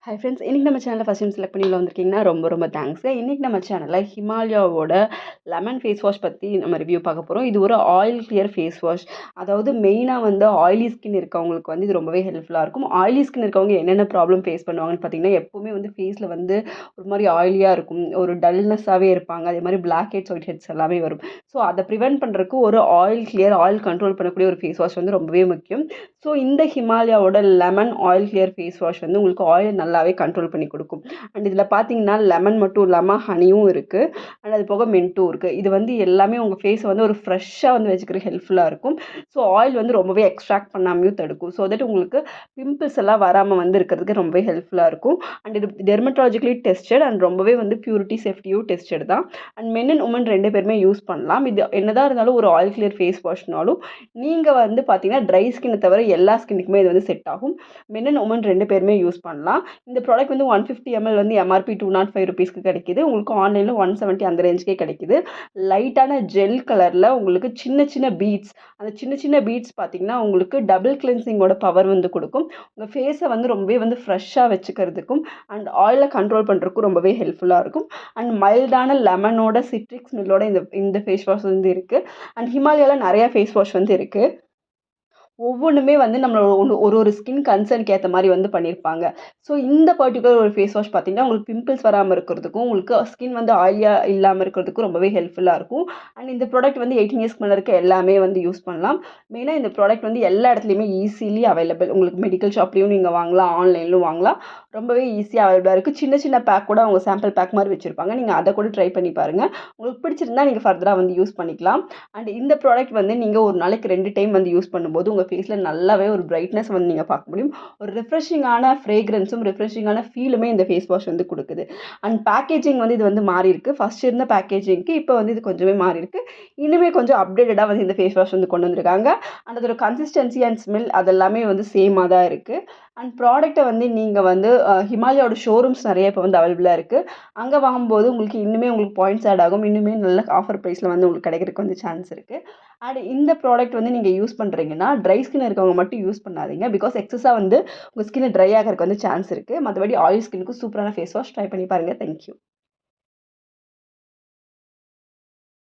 Hi friends, இன்றைக்கி நம்ம சேனலில் ஃபஸ்ட் டைம் செலக்ட் பண்ணி உள்ள வந்திருக்கீங்கன்னா ரொம்ப தேங்க்ஸு. இன்றைக்கி நம்ம சேனலில் ஹிமாலயாவோட லெமன் ஃபேஸ் வாஷ் பற்றி நம்ம ரிவ்யூ பார்க்க போகிறோம். இது ஒரு ஆயில் கிளியர் ஃபேஸ் வாஷ். அதாவது மெயினாக வந்து ஆயிலி ஸ்கின் இருக்கவங்களுக்கு வந்து இது ரொம்பவே ஹெல்ப்ஃபுல்லாக இருக்கும். ஆயிலி ஸ்கின் இருக்கவங்க என்னென்ன ப்ராப்ளம் ஃபேஸ் பண்ணுவாங்கன்னு பார்த்தீங்கன்னா, எப்போவுமே வந்து ஃபேஸில் வந்து ஒரு மாதிரி ஆயிலியாக இருக்கும், ஒரு டல்னஸ்ஸாகவே இருப்பாங்க. அதே மாதிரி பிளாக் ஹெட்ஸ், ஒயிட் ஹெட்ஸ் எல்லாமே வரும். ஸோ அதை ப்ரிவென்ட் பண்ணுறதுக்கு ஒரு ஆயில் கிளியர், ஆயில் கண்ட்ரோல் பண்ணக்கூடிய ஒரு ஃபேஸ் வாஷ் வந்து ரொம்பவே முக்கியம். ஸோ இந்த ஹிமாலயாவோட lemon oil clear face wash வந்து உங்களுக்கு ஆயில் நல்லாவே கண்ட்ரோல் பண்ணி கொடுக்கும். அண்ட் இதில் பார்த்தீங்கன்னா லெமன் மட்டும் இல்லாமல் ஹனியும் இருக்குது, அண்ட் அது போக மின்ட்டும் இருக்குது. இது வந்து எல்லாமே உங்கள் ஃபேஸை வந்து ஒரு ஃப்ரெஷ்ஷாக வந்து வச்சுக்கிற ஹெல்ப்ஃபுல்லாக இருக்கும். ஸோ ஆயில் வந்து ரொம்பவே எக்ஸ்ட்ராக்ட் பண்ணாமையும் தடுக்கும். ஸோ தட் உங்களுக்கு பிம்பிள்ஸ் எல்லாம் வராமல் வந்து இருக்கிறதுக்கு ரொம்பவே ஹெல்ப்ஃபுல்லாக இருக்கும். அண்ட் இது டெர்மட்டாலஜிக்கலி டெஸ்டட் அண்ட் ரொம்பவே வந்து பியூரிட்டி சேஃப்டியும் டெஸ்டட் தான். அண்ட் மென் அண்ட் உமன் ரெண்டு பேருமே யூஸ் பண்ணலாம். இது என்னதான் இருந்தாலும் ஒரு ஆயில் கிளியர் ஃபேஸ் வாஷ்னாலும் நீங்கள் வந்து பார்த்தீங்கன்னா ட்ரை ஸ்கின்னை தவிர எல்லா ஸ்கின்னுக்குமே இது வந்து செட் ஆகும். மென் அண்ட் உமன் ரெண்டு பேருமே யூஸ் பண்ணலாம். இந்த ப்ராடக்ட் வந்து 150 ml வந்து எம்ஆர்பி 205 ருபீஸ்க்கு கிடைக்கிது. உங்களுக்கு ஆன்லைனில் 170 அந்த ரேஞ்சுக்கே கிடைக்கிது. லைட்டான ஜெல் கலரில் உங்களுக்கு சின்ன சின்ன பீட்ஸ், அந்த சின்ன சின்ன பீட்ஸ் பார்த்தீங்கன்னா உங்களுக்கு டபுள் கிளென்சிங்கோட பவர் வந்து கொடுக்கும். உங்கள் ஃபேஸை வந்து ரொம்பவே வந்து ஃப்ரெஷ்ஷாக வச்சுக்கிறதுக்கும் அண்ட் ஆயிலை கண்ட்ரோல் பண்ணுறதுக்கும் ரொம்பவே ஹெல்ப்ஃபுல்லாக இருக்கும். அண்ட் மைல்டான லெமனோட சிட்ரிக் ஸ்மெல்லோட இந்த ஃபேஸ் வாஷ் வந்து இருக்குது. அண்ட் ஹிமாலயாவில் நிறையா ஃபேஸ் வாஷ் வந்து இருக்குது. ஒவ்வொன்றுமே வந்து நம்மளோட ஒரு ஸ்கின் கன்சர்னுக்கு ஏற்ற மாதிரி வந்து பண்ணியிருப்பாங்க. ஸோ இந்த பர்ட்டிகுலர் ஒரு ஃபேஸ் வாஷ் பார்த்தீங்கன்னா உங்களுக்கு பிம்பிள்ஸ் வராமல் இருக்கிறதுக்கும், உங்களுக்கு ஸ்கின் வந்து ஆயிலியாக இல்லாமல் இருக்கிறதுக்கும் ரொம்பவே ஹெல்ப்ஃபுல்லாக இருக்கும். அண்ட் இந்த ப்ராடக்ட் வந்து 18 இயர்ஸ்க்கு மேலே இருக்க எல்லாமே வந்து யூஸ் பண்ணலாம். மெயினாக இந்த ப்ராடக்ட் வந்து எல்லா இடத்துலையுமே ஈஸிலி அவைலபிள். உங்களுக்கு மெடிக்கல் ஷாப்லேயும் நீங்கள் வாங்கலாம், ஆன்லைன்லையும் வாங்கலாம். ரொம்பவே ஈஸியாக அவைலபிளாக இருக்குது. சின்ன சின்ன பேக் கூட அவங்க சாம்பிள் பேக் மாதிரி வச்சுருப்பாங்க. நீங்கள் அதை கூட ட்ரை பண்ணி பாருங்கள். உங்களுக்கு பிடிச்சிருந்தா நீங்கள் ஃபர்தராக வந்து யூஸ் பண்ணிக்கலாம். அண்ட் இந்த ப்ராடக்ட் வந்து நீங்கள் ஒரு நாளைக்கு 2 டைம் வந்து யூஸ் பண்ணும்போது உங்கள் ஃபேஸில் நல்லாவே ஒரு பிரைட்னஸ் வந்து நீங்கள் பார்க்க முடியும். ஒரு ரிஃப்ரெஷிங்கான ஃப்ரேக்ரன்ஸும் ரிஃப்ரெஷிங்கான ஃபீலுமே இந்த ஃபேஸ் வாஷ் வந்து கொடுக்குது. அண்ட் பேக்கேஜிங் வந்து இது வந்து மாறி இருக்குது. ஃபஸ்ட் இருந்த பேக்கேஜிங்க்கு இப்போ வந்து இது கொஞ்சமே மாறி இருக்குது. இனிமேல் கொஞ்சம் அப்டேட்டடாக வந்து இந்த ஃபேஸ் வாஷ் வந்து கொண்டு வந்திருக்காங்க. அண்ட் அதோட கன்சிஸ்டன்சி அண்ட் ஸ்மெல் அதெல்லாமே வந்து சேமாக தான் இருக்குது. அண்ட் ப்ராடக்ட்டை வந்து நீங்கள் வந்து ஹிமாலயாவோட ஷோரூம்ஸ் நிறைய இப்போ வந்து அவைலபிளாக இருக்குது. அங்கே வாங்கும்போது உங்களுக்கு இன்னுமே உங்களுக்கு பாயிண்ட்ஸ் ஆட் ஆகும். இன்னுமே நல்ல ஆஃபர் ப்ரைஸில் வந்து உங்களுக்கு கிடைக்கிறதுக்கு வந்து சான்ஸ் இருக்குது. அண்ட் இந்த ப்ராடக்ட் வந்து நீங்கள் யூஸ் பண்ணுறீங்கன்னா ட்ரை ஸ்கின் இருக்கவங்க மட்டும் யூஸ் பண்ணாதீங்க. பிகாஸ் எக்ஸஸாக வந்து உங்கள் ஸ்கின் ட்ரை ஆகிறதுக்கு வந்து சான்ஸ் இருக்குது. மற்றபடி ஆயில் ஸ்கின்னுக்கு சூப்பரான ஃபேஸ் வாஷ் ட்ரை பண்ணி பாருங்கள். தேங்க்யூ.